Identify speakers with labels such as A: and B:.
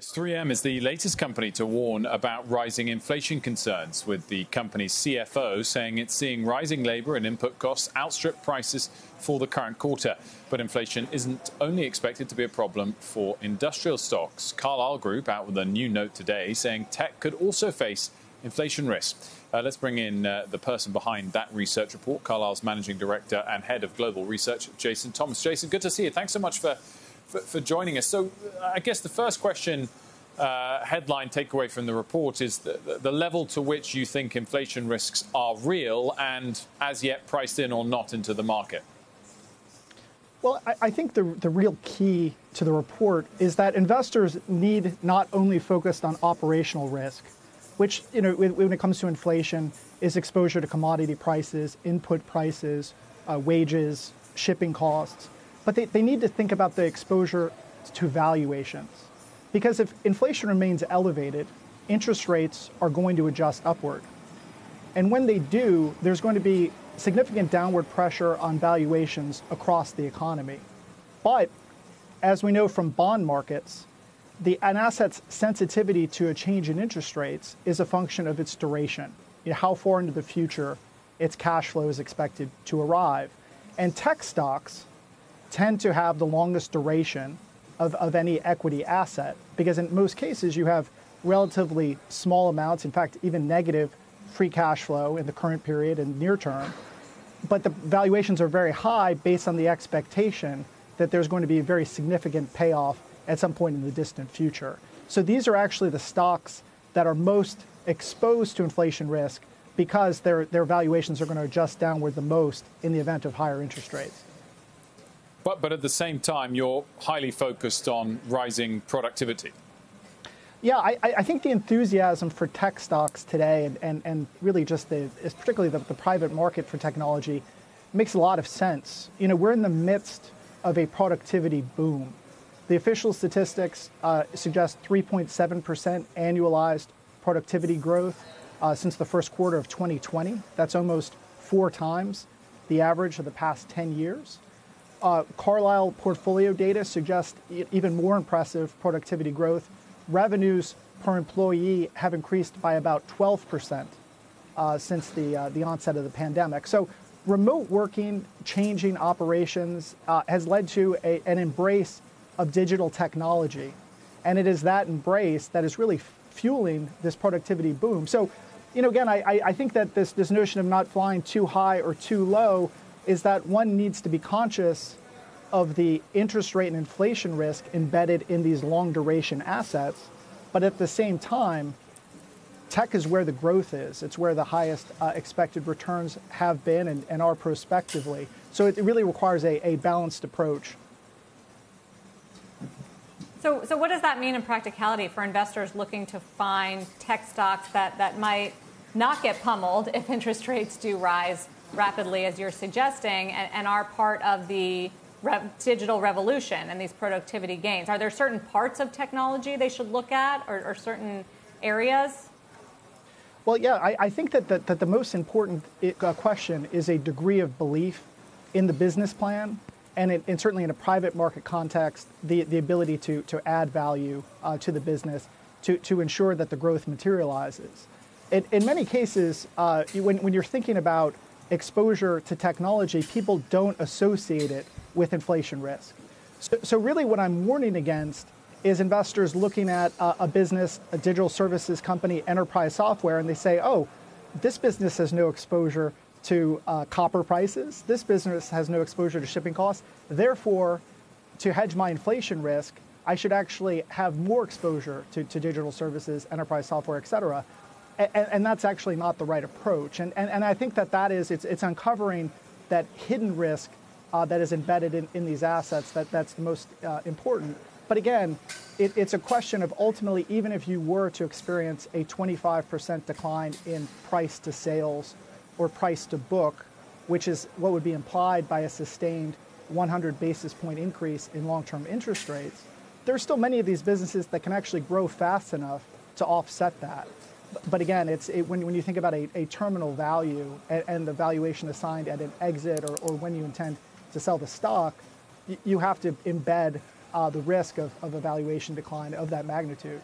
A: 3M is the latest company to warn about rising inflation concerns, with the company's CFO saying it's seeing rising labor and input costs outstrip prices for the current quarter. But inflation isn't only expected to be a problem for industrial stocks. Carlyle Group out with a new note today saying tech could also face inflation risk. Let's bring in the person behind that research report, Carlyle's managing director and head of global research, Jason Thomas. Jason, good to see you. Thanks so much for joining us. So I guess the first question, headline takeaway from the report, is the level to which you think inflation risks are real and as yet priced in or not into the market.
B: Well, I think the real key to the report is that investors need not only focused on operational risk, which, when it comes to inflation, is exposure to commodity prices, input prices, wages, shipping costs. But they need to think about the exposure to valuations. Because if inflation remains elevated, interest rates are going to adjust upward. And when they do, there's going to be significant downward pressure on valuations across the economy. But as we know from bond markets, an asset's sensitivity to a change in interest rates is a function of its duration, how far into the future its cash flow is expected to arrive. And tech stocks tend to have the longest duration of any equity asset, because in most cases you have relatively small amounts, in fact, even negative free cash flow in the current period and near term. But the valuations are very high based on the expectation that there's going to be a very significant payoff at some point in the distant future. So these are actually the stocks that are most exposed to inflation risk because their valuations are going to adjust downward the most in the event of higher interest rates.
A: But at the same time, you're highly focused on rising productivity.
B: Yeah, I think the enthusiasm for tech stocks today and really just particularly the private market for technology makes a lot of sense. We're in the midst of a productivity boom. The official statistics suggest 3.7% annualized productivity growth since the first quarter of 2020. That's almost 4 times the average of the past 10 years. Carlyle portfolio data suggests even more impressive productivity growth. Revenues per employee have increased by about 12% since the onset of the pandemic. So remote working, changing operations has led to an embrace of digital technology. And it is that embrace that is really fueling this productivity boom. So, again, I think that this notion of not flying too high or too low is that one needs to be conscious of the interest rate and inflation risk embedded in these long duration assets. But at the same time, tech is where the growth is. It's where the highest expected returns have been and are prospectively. So it really requires a balanced approach.
C: So what does that mean in practicality for investors looking to find tech stocks that might not get pummeled if interest rates do rise rapidly, as you're suggesting, and are part of the digital revolution and these productivity gains? Are there certain parts of technology they should look at or certain areas?
B: Well, yeah, I think that the most important question is a degree of belief in the business plan and certainly in a private market context, the ability to add value to the business to ensure that the growth materializes. In many cases, when you're thinking about exposure to technology, people don't associate it with inflation risk. So really what I'm warning against is investors looking at a business, a digital services company, enterprise software, and they say, oh, this business has no exposure to copper prices. This business has no exposure to shipping costs. Therefore, to hedge my inflation risk, I should actually have more exposure to digital services, enterprise software, et cetera. And that's actually not the right approach. And I think it's uncovering that hidden risk that is embedded in these assets that's the most important. But again, it's a question of ultimately, even if you were to experience a 25% decline in price to sales or price to book, which is what would be implied by a sustained 100 basis point increase in long-term interest rates, there are still many of these businesses that can actually grow fast enough to offset that. But again, when you think about a terminal value and the valuation assigned at an exit or when you intend to sell the stock, you have to embed the risk of a valuation decline of that magnitude.